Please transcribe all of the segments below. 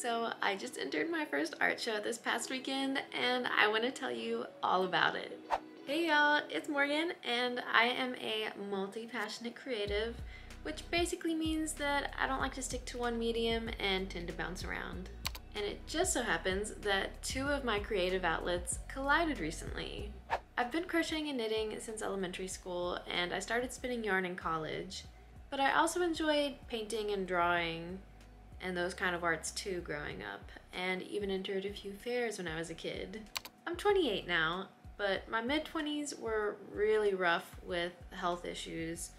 So I just entered my first art show this past weekend and I want to tell you all about it. Hey y'all, it's Morgan and I am a multi-passionate creative, which basically means that I don't like to stick to one medium and tend to bounce around. And it just so happens that two of my creative outlets collided recently. I've been crocheting and knitting since elementary school and I started spinning yarn in college, but I also enjoyed painting and drawing and those kind of arts too growing up, and even entered a few fairs when I was a kid. I'm 28 now, but my mid-20s were really rough with health issues,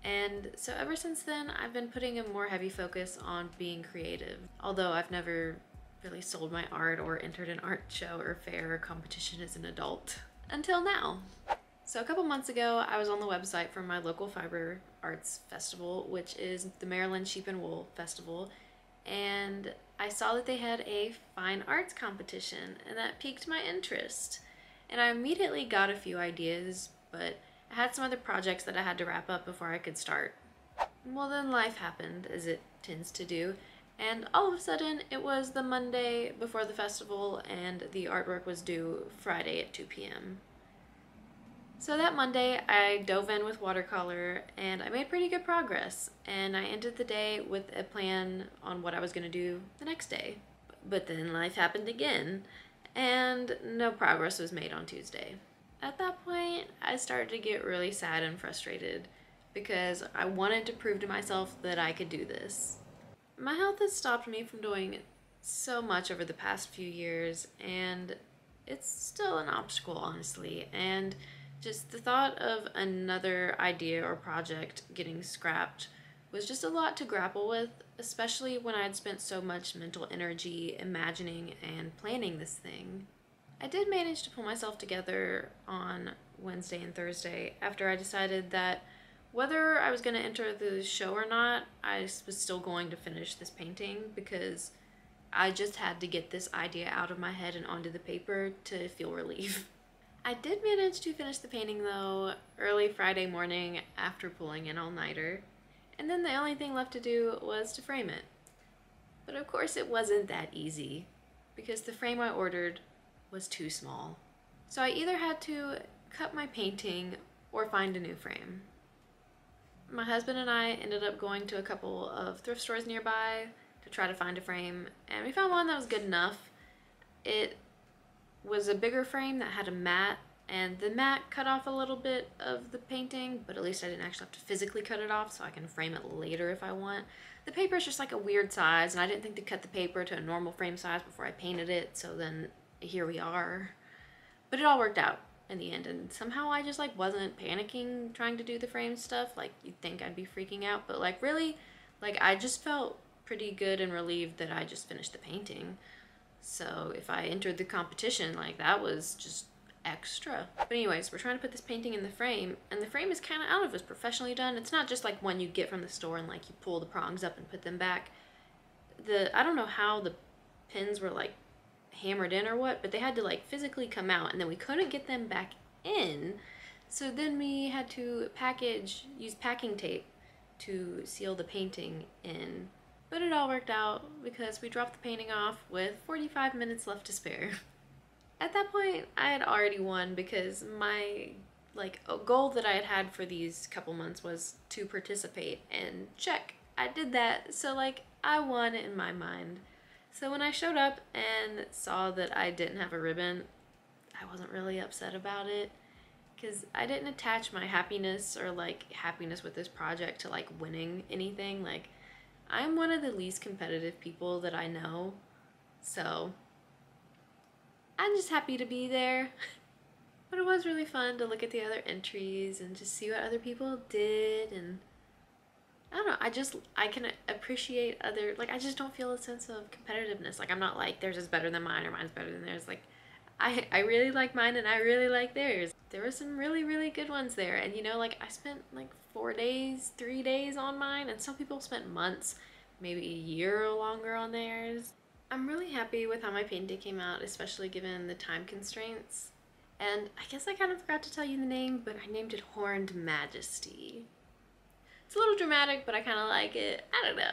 and so ever since then I've been putting a more heavy focus on being creative, although I've never really sold my art or entered an art show or fair or competition as an adult. Until now. So a couple months ago I was on the website for my local fiber arts festival, which is the Maryland Sheep and Wool Festival, and I saw that they had a fine arts competition and that piqued my interest. And I immediately got a few ideas, but I had some other projects that I had to wrap up before I could start. Well, then life happened, as it tends to do, and all of a sudden it was the Monday before the festival and the artwork was due Friday at 2 p.m. So that Monday I dove in with Watercolor and I made pretty good progress, and I ended the day with a plan on what I was going to do the next day. But then life happened again and no progress was made on Tuesday. At that point I started to get really sad and frustrated because I wanted to prove to myself that I could do this. My health has stopped me from doing so much over the past few years, and it's still an obstacle, honestly, and just the thought of another idea or project getting scrapped was just a lot to grapple with, especially when I'd spent so much mental energy imagining and planning this thing. I did manage to pull myself together on Wednesday and Thursday after I decided that whether I was going to enter the show or not, I was still going to finish this painting because I just had to get this idea out of my head and onto the paper to feel relief. I did manage to finish the painting though early Friday morning after pulling an all-nighter, and then the only thing left to do was to frame it. But of course it wasn't that easy because the frame I ordered was too small. So I either had to cut my painting or find a new frame. My husband and I ended up going to a couple of thrift stores nearby to try to find a frame, and we found one that was good enough. It was a bigger frame that had a mat, and the mat cut off a little bit of the painting, but at least I didn't actually have to physically cut it off, so I can frame it later if I want. The paper is just like a weird size, and I didn't think to cut the paper to a normal frame size before I painted it, so then here we are. But it all worked out in the end, and somehow I just like wasn't panicking trying to do the frame stuff. Like, you'd think I'd be freaking out, but like really, like I just felt pretty good and relieved that I just finished the painting. So if I entered the competition, like that was just extra. But anyways, we're trying to put this painting in the frame, and the frame is kind of, I don't know if it's professionally done. It's not just like one you get from the store and like you pull the prongs up and put them back. I don't know how the pins were like hammered in or what, but they had to like physically come out, and then we couldn't get them back in. So then we had to use packing tape to seal the painting in. But it all worked out because we dropped the painting off with 45 minutes left to spare. At that point, I had already won because my a goal that I had for these couple months was to participate, and check, I did that. So like I won in my mind. So when I showed up and saw that I didn't have a ribbon, I wasn't really upset about it because I didn't attach my happiness or like happiness with this project to like winning anything. Like, I'm one of the least competitive people that I know, so I'm just happy to be there. But it was really fun to look at the other entries and just see what other people did, and I don't know, I can appreciate other, like I just don't feel a sense of competitiveness. Like I'm not like theirs is better than mine or mine's better than theirs. Like I really like mine and I really like theirs. There were some really, really good ones there, and you know, like I spent like 3 days on mine, and some people spent months, maybe a year or longer on theirs. I'm really happy with how my painting came out, especially given the time constraints. And I guess I kind of forgot to tell you the name, but I named it Horned Majesty. It's a little dramatic, but I kind of like it. I don't know.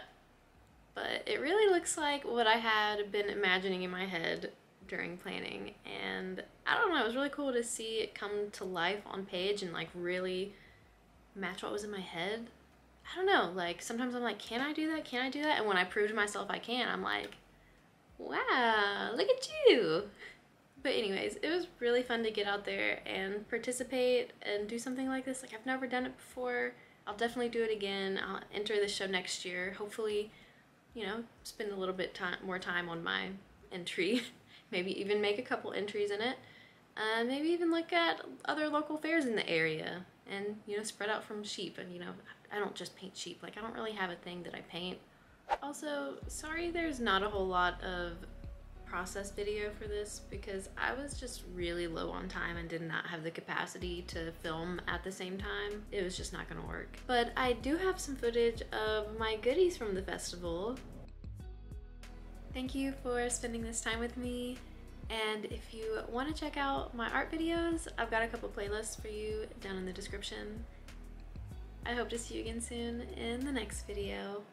but it really looks like what I had been imagining in my head during planning, and I don't know, it was really cool to see it come to life on page and like really match what was in my head. I don't know, like sometimes I'm like, can I do that? Can I do that? And when I prove to myself I can, I'm like, wow, look at you. But anyways, it was really fun to get out there and participate and do something like this. Like, I've never done it before. I'll definitely do it again. I'll enter the show next year. Hopefully, you know, spend a little bit more time on my entry. Maybe even make a couple entries in it. Maybe even look at other local fairs in the area and, you know, spread out from sheep. And, you know, I don't just paint sheep. Like, I don't really have a thing that I paint. Also, sorry there's not a whole lot of process video for this because I was just really low on time and did not have the capacity to film at the same time. It was just not gonna work. But I do have some footage of my goodies from the festival. Thank you for spending this time with me, and if you want to check out my art videos, I've got a couple playlists for you down in the description. I hope to see you again soon in the next video.